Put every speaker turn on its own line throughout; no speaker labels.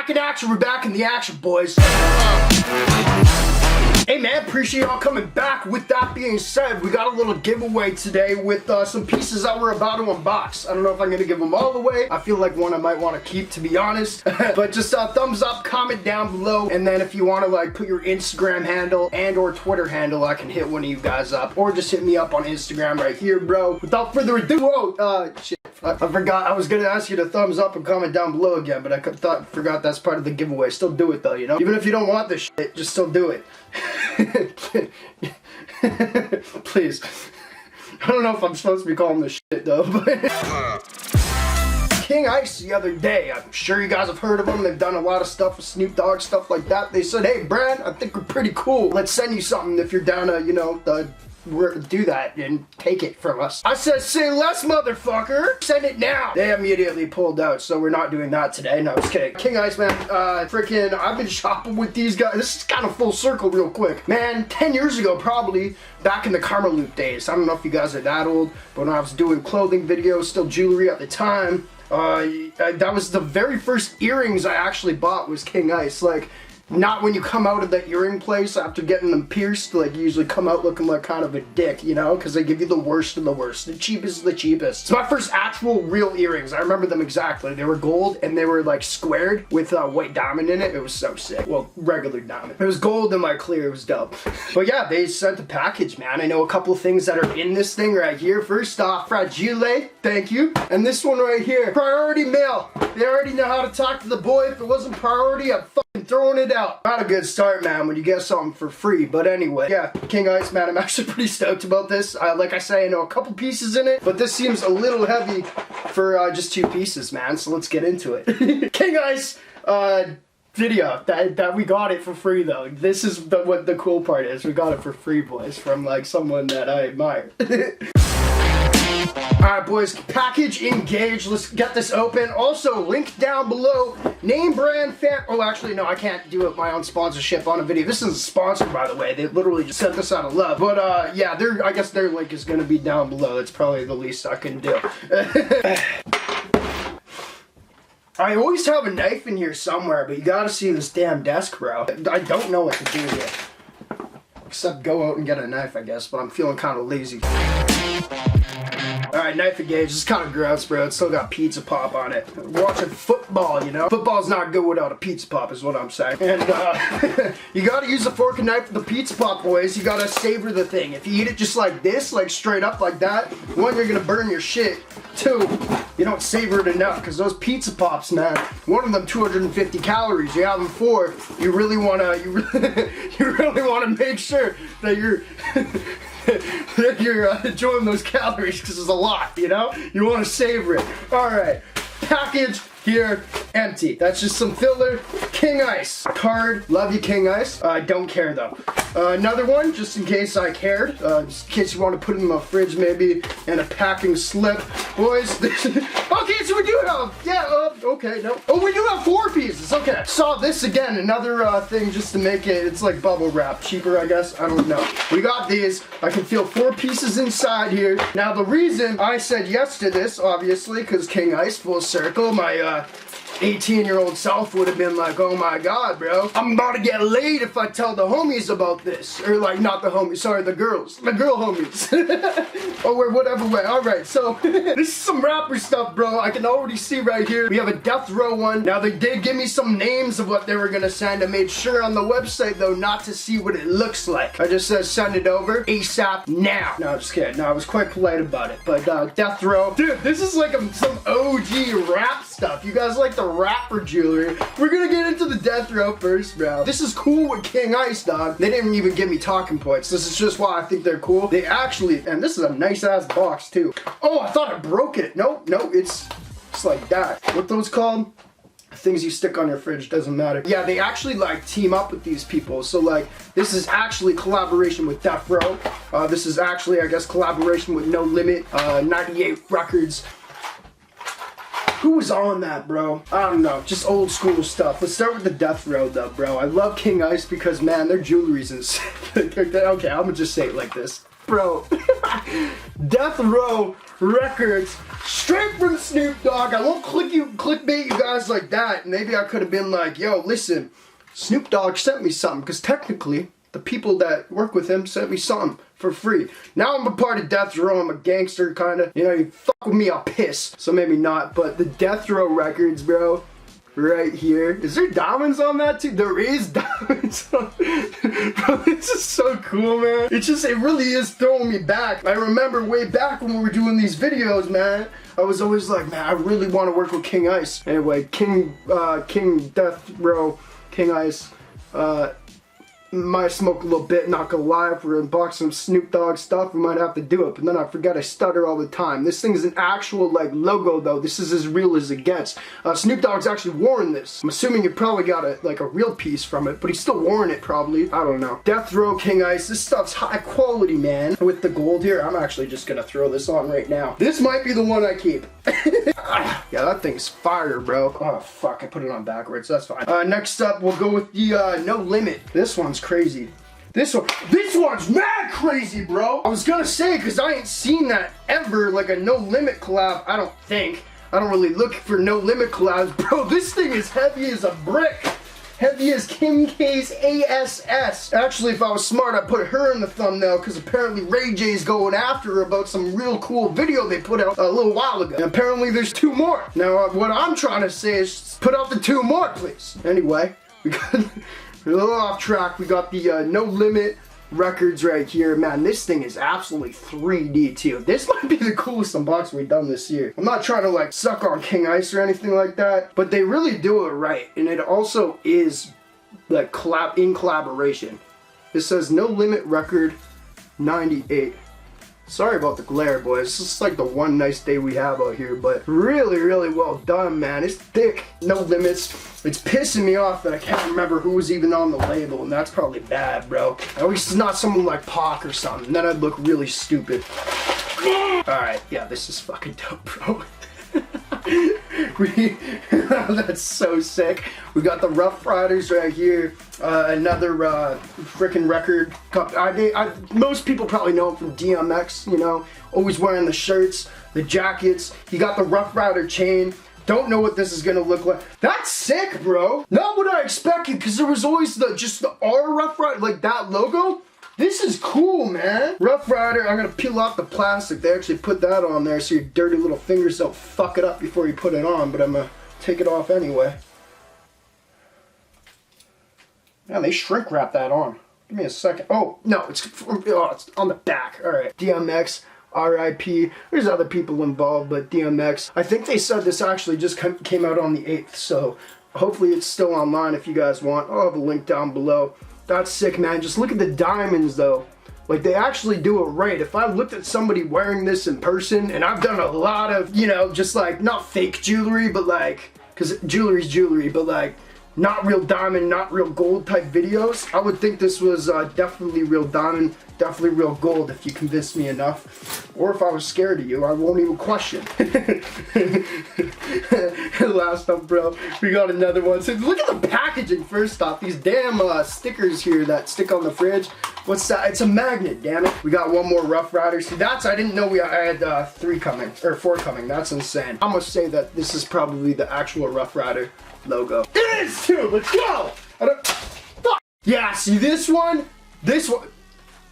back in action. We're back in the action, boys. Hey man, appreciate y'all coming back. With that being said, we got a little giveaway today with some pieces that we're about to unbox. I don't know if I'm gonna give them all away. I feel like one I might want to keep, to be honest. But just thumbs up, comment down below, and then if you want to like put your Instagram handle and or Twitter handle, I can hit one of you guys up, or just hit me up on Instagram right here, bro. Without further ado, shit. I forgot. I was gonna ask you to thumbs up and comment down below again, but I forgot that's part of the giveaway. Still do it though, you know. Even if you don't want this shit, just still do it. Please. I don't know if I'm supposed to be calling this shit though, but King Ice the other day, I'm sure you guys have heard of them. They've done a lot of stuff with Snoop Dogg, stuff like that. They said, hey Bran, I think we're pretty cool. Let's send you something if you're down to, you know, do that and take it from us. I said, say less, motherfucker. Send it now. They immediately pulled out, so we're not doing that today. No, just kidding. King Ice, man, freaking, I've been shopping with these guys. This is kind of full circle real quick. Man, 10 years ago, probably, back in the Karma Loop days. I don't know if you guys are that old, but when I was doing clothing videos, still jewelry at the time, that was the very first earrings I actually bought was King Ice. Like, not when you come out of the earring place after getting them pierced, like you usually come out looking like kind of a dick, you know, because they give you the worst of the worst. The cheapest of the cheapest. It's my first actual real earrings. I remember them exactly. They were gold and they were like squared with white diamond in it. It was so sick. Well, regular diamond. It was gold and like clear. It was dope. But yeah, they sent the package, man. I know a couple of things that are in this thing right here. First off, fragile, thank you. And this one right here, priority mail. They already know how to talk to the boy. If it wasn't priority, I'd throwing it out. Not a good start, man, when you get something for free. But anyway, yeah, King Ice, man, I'm actually pretty stoked about this. Like I say, I know a couple pieces in it, but this seems a little heavy for just 2 pieces, man. So let's get into it. King Ice video that we got it for free though. This is what the cool part is. We got it for free, boys, from like someone that I admire. Alright boys, package engaged. Let's get this open. Also, link down below. NameBran fan. Oh, actually, no, I can't do it my own sponsorship on a video. This isn't sponsored, by the way. They literally just sent this out of love. But yeah, I guess their link is gonna be down below. That's probably the least I can do. I always have a knife in here somewhere, but you gotta see this damn desk, bro. I don't know what to do here. Except go out and get a knife, I guess, but I'm feeling kind of lazy. Alright, knife engaged. This is kind of gross, bro. It's still got pizza pop on it. We're watching football, you know? Football's not good without a pizza pop, is what I'm saying. And, you gotta use a fork and knife with the pizza pop, boys. You gotta savor the thing. If you eat it just like this, like straight up like that, 1, you're gonna burn your shit. 2, you don't savor it enough, because those pizza pops, man, one of them 250 calories. You have them 4, you really wanna, you really wanna make sure that you're enjoying those calories, because it's a lot, you know? You want to savor it. Alright, package here, empty. That's just some filler. King Ice card. Love you, King Ice. I don't care though. Another one, just in case I cared. Just in case you want to put it in the fridge maybe, and a packing slip. Boys, okay, so we do have, yeah, okay, no. Oh, we do have 4 pieces, okay. Saw this again, another thing just to make it, it's like bubble wrap. Cheaper, I guess, I don't know. We got these. I can feel 4 pieces inside here. Now, the reason I said yes to this, obviously, because King Ice, full circle, my 18-year-old self would have been like, oh my god, bro, I'm about to get laid if I tell the homies about this. Or like, not the homies, sorry, the girls. The girl homies. Or whatever way. Alright, so this is some rapper stuff, bro. I can already see right here. We have a Death Row one. Now, they did give me some names of what they were gonna send. I made sure on the website, though, not to see what it looks like. I just said send it over ASAP now. No, I'm just kidding. No, I was quite polite about it. But Death Row. Dude, this is like some OG rap stuff. You guys like the rapper jewelry? We're gonna get into the Death Row first, bro. This is cool with King Ice, dog. They didn't even give me talking points. This is just why I think they're cool. They actually, and this is a nice ass box too. Oh, I thought I broke it. No, it's like that. What those called? Things you stick on your fridge, doesn't matter. Yeah, they actually like team up with these people. So like, this is actually collaboration with Death Row. This is actually, I guess, collaboration with No Limit, 98 Records. Who was on that, bro? I don't know, just old school stuff. Let's start with the Death Row though, bro. I love King Ice because, man, their jewelry's insane. Okay, I'm gonna just say it like this. Bro, Death Row Records Straight from Snoop Dogg. I won't clickbait you guys like that. Maybe I could have been like, yo, listen, Snoop Dogg sent me something, because technically the people that work with him sent me something for free. Now I'm a part of Death Row. I'm a gangster, kind of. You know, you fuck with me, I'll piss. So maybe not, but the Death Row records, bro. Right here. Is there diamonds on that too? There is diamonds on Bro, this is so cool, man. It really is throwing me back. I remember way back when we were doing these videos, man. I was always like, man, I really want to work with King Ice. Anyway, King Death Row, King Ice, might smoke a little bit, not gonna lie. If we're unboxing some Snoop Dogg stuff, we might have to do it, but then I forget I stutter all the time. This thing is an actual, like, logo, though. This is as real as it gets. Snoop Dogg's actually worn this. I'm assuming you probably got a real piece from it, but he's still worn it, probably. I don't know. Death Row, King Ice. This stuff's high quality, man. With the gold here, I'm actually just gonna throw this on right now. This might be the one I keep. Yeah, that thing's fire, bro. Oh, fuck, I put it on backwards. That's fine. Next up, we'll go with the No Limit. This one's crazy. This one's mad crazy, bro. I was gonna say, because I ain't seen that ever, like a No Limit collab, I don't think. I don't really look for No Limit collabs. Bro, this thing is heavy as a brick. Heavy as Kim K's ASS. Actually, if I was smart, I'd put her in the thumbnail, because apparently Ray J's going after her about some real cool video they put out a little while ago. And apparently there's 2 more. Now, what I'm trying to say is put out the 2 more, please. Anyway, we got a little off track. We got the No Limit records right here. Man, this thing is absolutely 3D too. This might be the coolest unboxing we've done this year. I'm not trying to like suck on King Ice or anything like that, but they really do it right. And it also is like in collaboration. This says No Limit Record 98. Sorry about the glare, boys. It's just like the one nice day we have out here, but really, really well done, man. It's thick, no limits. It's pissing me off that I can't remember who was even on the label, and that's probably bad, bro. At least it's not someone like Pac or something. Then I'd look really stupid. Alright, yeah, this is fucking dope, bro. That's so sick. We got the Rough Riders right here. Another freaking record. Most people probably know him from DMX, you know, always wearing the shirts, the jackets. He got the Rough Rider chain. Don't know what this is gonna look like. That's sick, bro. Not what I expected, because there was always just the R Rough Rider, like that logo. This is cool, man. Rough Rider, I'm gonna peel off the plastic. They actually put that on there so your dirty little fingers don't fuck it up before you put it on, but I'm gonna take it off anyway. Yeah, they shrink wrap that on. Give me a second. Oh, no, it's on the back. All right, DMX, RIP. There's other people involved, but DMX. I think they said this actually just came out on the 8th, so hopefully it's still online if you guys want. I'll have a link down below. That's sick, man. Just look at the diamonds, though. Like, they actually do it right. If I looked at somebody wearing this in person, and I've done a lot of, you know, just like, not fake jewelry, but like, because jewelry's jewelry, but like, not real diamond, not real gold type videos, I would think this was definitely real diamond, definitely real gold if you convinced me enough. Or if I was scared of you, I won't even question. Last up, bro, we got another one. So look at the packaging first off. These damn stickers here that stick on the fridge. What's that? It's a magnet, damn it. We got one more Rough Rider. See, I didn't know I had 3 coming, or 4 coming. That's insane. I'm gonna say that this is probably the actual Rough Rider logo. It is too. Let's go. Fuck. Yeah. See this one,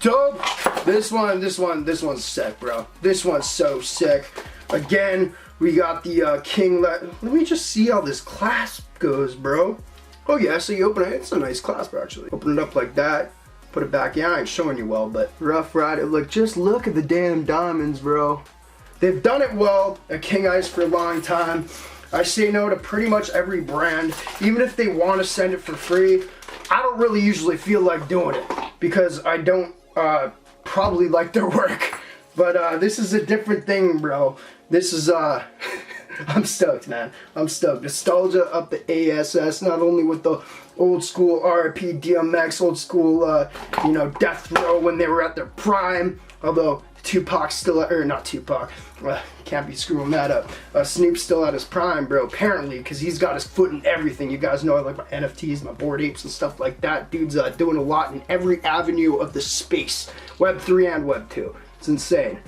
dope. This one's sick, bro. This one's so sick. Again, we got the King. Let me just see how this clasp goes, bro. Oh yeah. So you open it. It's a nice clasp actually. Open it up like that. Put it back. Yeah, I ain't showing you well, but Rough Rider. Look, just look at the damn diamonds, bro. They've done it well at King Ice for a long time. I say no to pretty much every brand, even if they want to send it for free. I don't really usually feel like doing it because I don't probably like their work. But this is a different thing, bro. This is I'm stoked, man. I'm stoked. Nostalgia up the ASS, not only with the old school RIP DMX, old school you know, Death Row when they were at their prime, although Tupac's still, or not Tupac, can't be screwing that up. Snoop's still at his prime, bro, apparently, because he's got his foot in everything. You guys know I like my NFTs, my Bored Apes and stuff like that. Dude's doing a lot in every avenue of the space, Web 3 and Web 2. It's insane.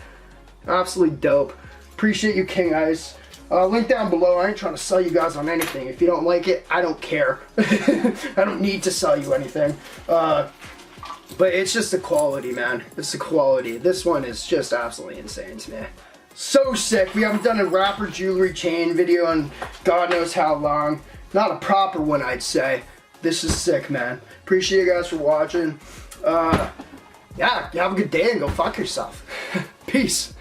Absolutely dope. Appreciate you, King Ice. Link down below. I ain't trying to sell you guys on anything. If you don't like it, I don't care. I don't need to sell you anything. But it's just the quality, man. It's the quality. This one is just absolutely insane to me. So sick. We haven't done a rapper jewelry chain video in God knows how long. Not a proper one, I'd say. This is sick, man. Appreciate you guys for watching. Yeah, you have a good day and go fuck yourself. Peace.